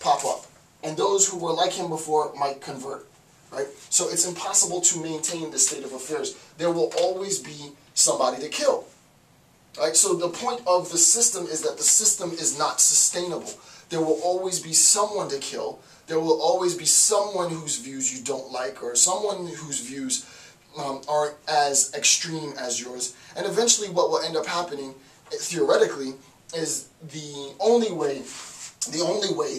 pop up. And those who were like him before might convert, right? So it's impossible to maintain this state of affairs. There will always be somebody to kill, right? So the point of the system is that the system is not sustainable. There will always be someone to kill. There will always be someone whose views you don't like, or someone whose views aren't as extreme as yours. And eventually what will end up happening, theoretically, is the only way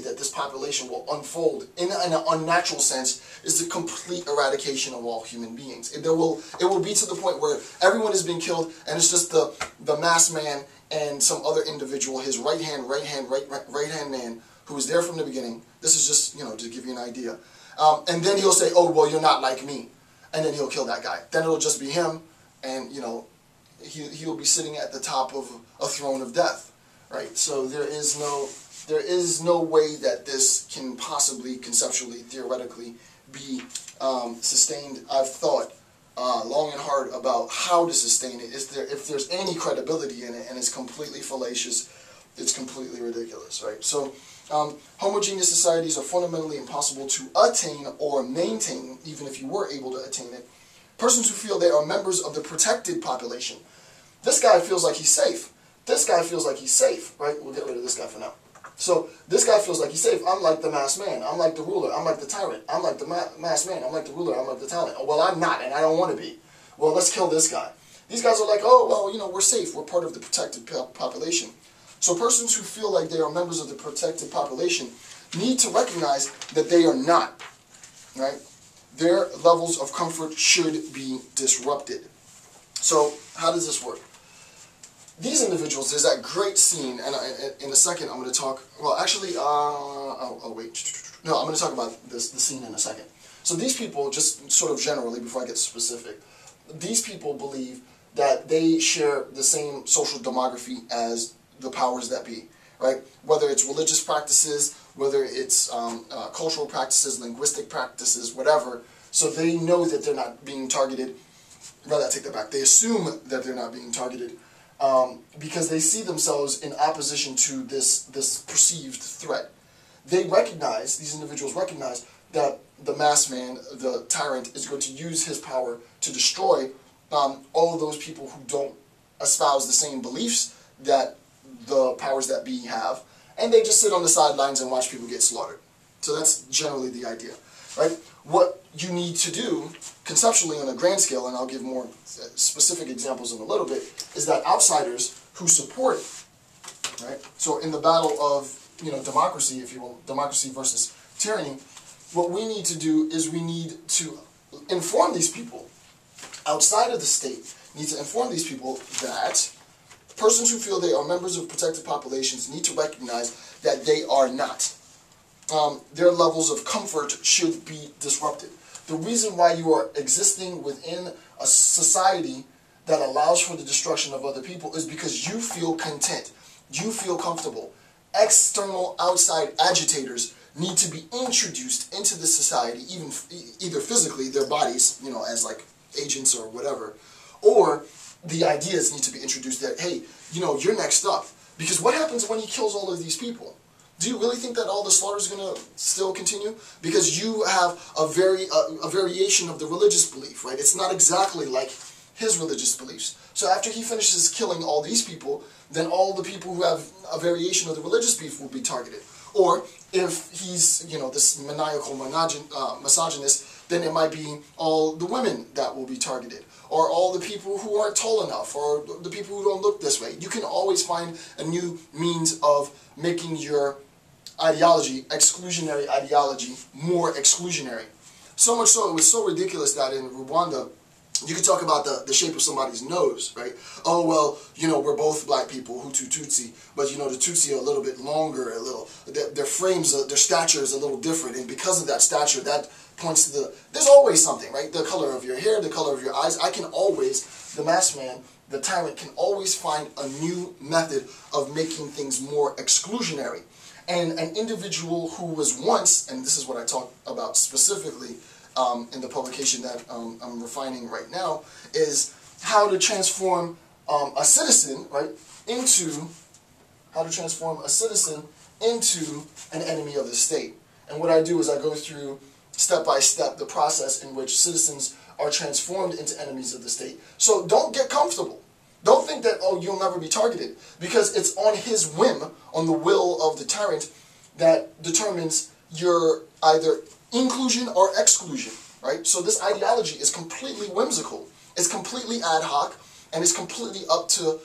that this population will unfold in an unnatural sense is the complete eradication of all human beings. It will be to the point where everyone is being killed, and it's just the masked man and some other individual, his right hand man, who was there from the beginning. This is just, to give you an idea. And then he'll say, oh, well, you're not like me. And then he'll kill that guy. Then it'll just be him, and, he'll be sitting at the top of a throne of death, right? So there is no way that this can possibly, conceptually, theoretically, be sustained. I've thought long and hard about how to sustain it. If there's any credibility in it, and it's completely fallacious, it's completely ridiculous, right? So homogeneous societies are fundamentally impossible to attain or maintain, even if you were able to attain it. Persons who feel they are members of the protected population. This guy feels like he's safe. This guy feels like he's safe, right? We'll get rid of this guy for now. So this guy feels like he's safe. I'm like the masked man. I'm like the ruler. I'm like the tyrant. I'm like the masked man. I'm like the ruler. I'm like the tyrant. Well, I'm not, and I don't want to be. Well, let's kill this guy. These guys are like, oh, well, we're safe. We're part of the protected population. So persons who feel like they are members of the protected population need to recognize that they are not, right? Their levels of comfort should be disrupted. So how does this work? These individuals, there's that great scene, and in a second I'm going to talk, well, actually, wait. No, I'm going to talk about the scene in a second. So these people, just sort of generally, before I get specific, these people believe that they share the same social demography as the powers that be, right? Whether it's religious practices, whether it's cultural practices, linguistic practices, whatever. So they know that they're not being targeted. Rather, I take that back. They assume that they're not being targeted because they see themselves in opposition to this perceived threat. They recognize, these individuals recognize, that the masked man, the tyrant, is going to use his power to destroy all of those people who don't espouse the same beliefs that the powers that be have, and they just sit on the sidelines and watch people get slaughtered. So that's generally the idea, right? What you need to do conceptually on a grand scale, and I'll give more specific examples in a little bit, is that outsiders who support it, right? So in the battle of democracy, if you will, democracy versus tyranny, what we need to do is we need to inform these people outside of the state, need to inform these people that persons who feel they are members of protected populations need to recognize that they are not. Their levels of comfort should be disrupted. The reason why you are existing within a society that allows for the destruction of other people is because you feel content. You feel comfortable. External, outside agitators need to be introduced into the society, either physically, their bodies, as like agents or whatever, or the ideas need to be introduced that, hey, you're next up. Because what happens when he kills all of these people? Do you really think that all the slaughter is going to still continue? Because you have a variation of the religious belief, right? It's not exactly like his religious beliefs. So after he finishes killing all these people, then all the people who have a variation of the religious belief will be targeted. Or if he's, this maniacal misogynist, then it might be all the women that will be targeted, or all the people who aren't tall enough, or the people who don't look this way. You can always find a new means of making your ideology, exclusionary ideology, more exclusionary. So much so, it was so ridiculous that in Rwanda, you could talk about the shape of somebody's nose, right? Oh, well, we're both black people, Hutu, Tutsi, but the Tutsi are a little bit longer, their frames, their stature is a little different, and because of that stature, that points to there's always something, right? The color of your hair, the color of your eyes. The masked man, the tyrant, can always find a new method of making things more exclusionary. And an individual who was once, and this is what I talk about specifically in the publication that I'm refining right now, is how to transform a citizen, right, into an enemy of the state. And what I do is I go through step by step the process in which citizens are transformed into enemies of the state. So don't get comfortable. Don't think that, oh, you'll never be targeted, because it's on his whim, on the will of the tyrant, that determines your either inclusion or exclusion, right? So this ideology is completely whimsical. It's completely ad hoc, and it's completely up to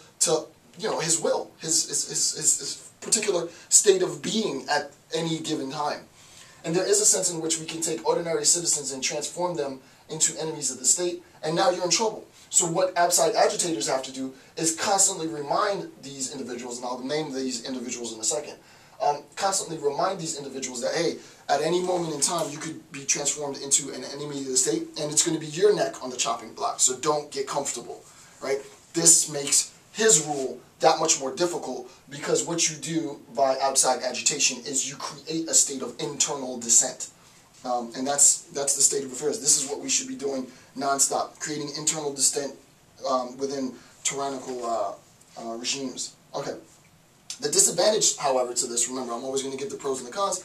his will, his particular state of being at any given time. And there is a sense in which we can take ordinary citizens and transform them into enemies of the state, and now you're in trouble. So what outside agitators have to do is constantly remind these individuals, and I'll name these individuals in a second, constantly remind these individuals that, hey, at any moment in time you could be transformed into an enemy of the state, and it's going to be your neck on the chopping block, so don't get comfortable, right? This makes his rule that much more difficult, because what you do by outside agitation is you create a state of internal dissent. And that's the state of affairs. This is what we should be doing nonstop, creating internal dissent within tyrannical regimes. Okay. The disadvantage, however, to this, remember, I'm always going to give the pros and the cons.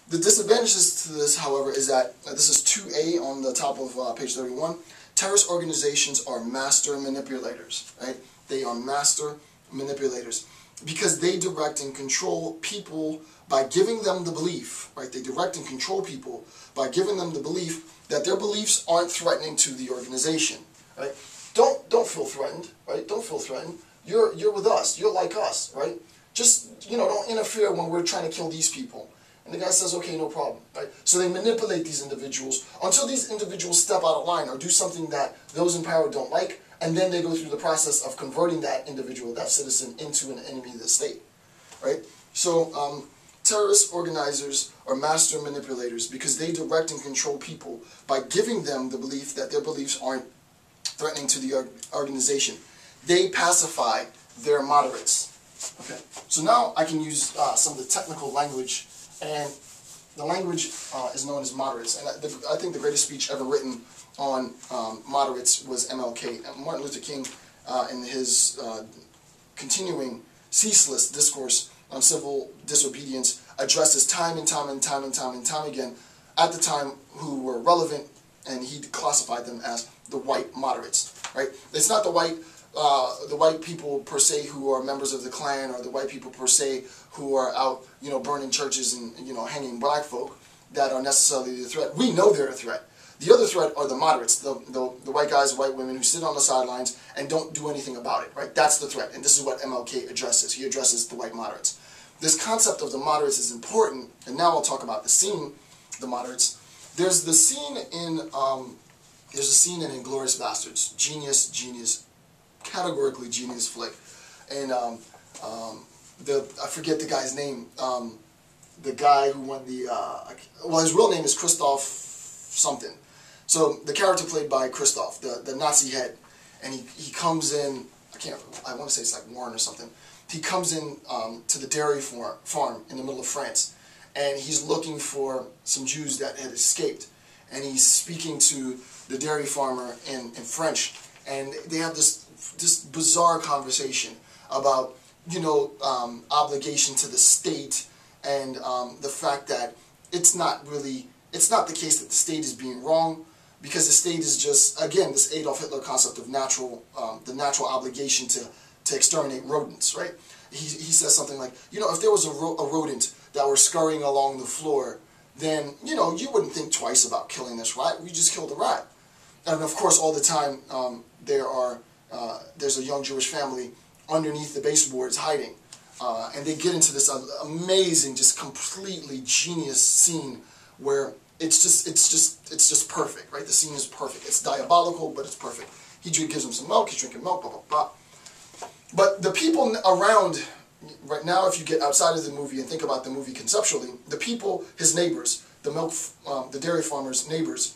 The disadvantages to this, however, is that, this is 2A on the top of page 31, terrorist organizations are master manipulators, right? They are master manipulators because they direct and control people by giving them the belief, right? They direct and control people by giving them the belief that their beliefs aren't threatening to the organization, right? Don't feel threatened, right? Don't feel threatened. You're with us. You're like us, right? Just, don't interfere when we're trying to kill these people. And the guy says, okay, no problem, right? So they manipulate these individuals until these individuals step out of line or do something that those in power don't like, and then they go through the process of converting that individual, that citizen, into an enemy of the state, right? So terrorist organizers are master manipulators because they direct and control people by giving them the belief that their beliefs aren't threatening to the organization. They pacify their moderates. Okay, so now I can use some of the technical language, and the language is known as moderates. And I think the greatest speech ever written on moderates was MLK. Martin Luther King, in his continuing ceaseless discourse on civil disobedience, addresses time and time and time and time and time again at the time who were relevant, and he classified them as the white moderates. Right? It's not the white people per se who are members of the Klan, or the white people per se who are out, burning churches and hanging black folk that are necessarily the threat. We know they're a threat. The other threat are the moderates, the white guys and white women who sit on the sidelines and don't do anything about it, right? That's the threat, and this is what MLK addresses. He addresses the white moderates. This concept of the moderates is important, and now I'll talk about the scene, the moderates. There's the scene in, Inglourious Basterds. Genius, categorically genius flick. And I forget the guy's name. The guy who won the, his real name is Christoph something. So the character played by Christoph, the Nazi head, and he comes in, I want to say it's like Warren or something. He comes in to the dairy farm in the middle of France, and he's looking for some Jews that had escaped, and he's speaking to the dairy farmer in French, and they have this bizarre conversation about obligation to the state, and the fact that it's not the case that the state is being wrong, because the state is just, again, this Adolf Hitler concept of the natural obligation to exterminate rodents, right? He says something like, if there was a rodent that were scurrying along the floor, then, you wouldn't think twice about killing this rat. We just killed the rat. And of course, all the time, there's a young Jewish family underneath the baseboards hiding. And they get into this amazing, just completely genius scene where it's just perfect, right? The scene is perfect. It's diabolical, but it's perfect. He gives him some milk, he's drinking milk, blah, blah, blah. But the people around, right now, if you get outside of the movie and think about the movie conceptually, the people, his neighbors, the dairy farmers' neighbors,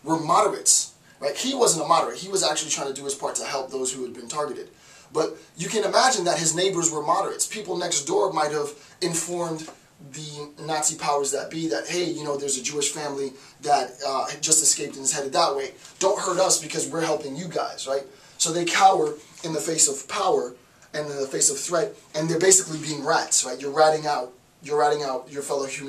were moderates, right? He wasn't a moderate. He was actually trying to do his part to help those who had been targeted. But you can imagine that his neighbors were moderates. People next door might have informed the Nazi powers that be that, hey, there's a Jewish family that just escaped and is headed that way. Don't hurt us because we're helping you guys, right? So they cower in the face of power, and in the face of threat, and they're basically being rats, right? You're ratting out your fellow human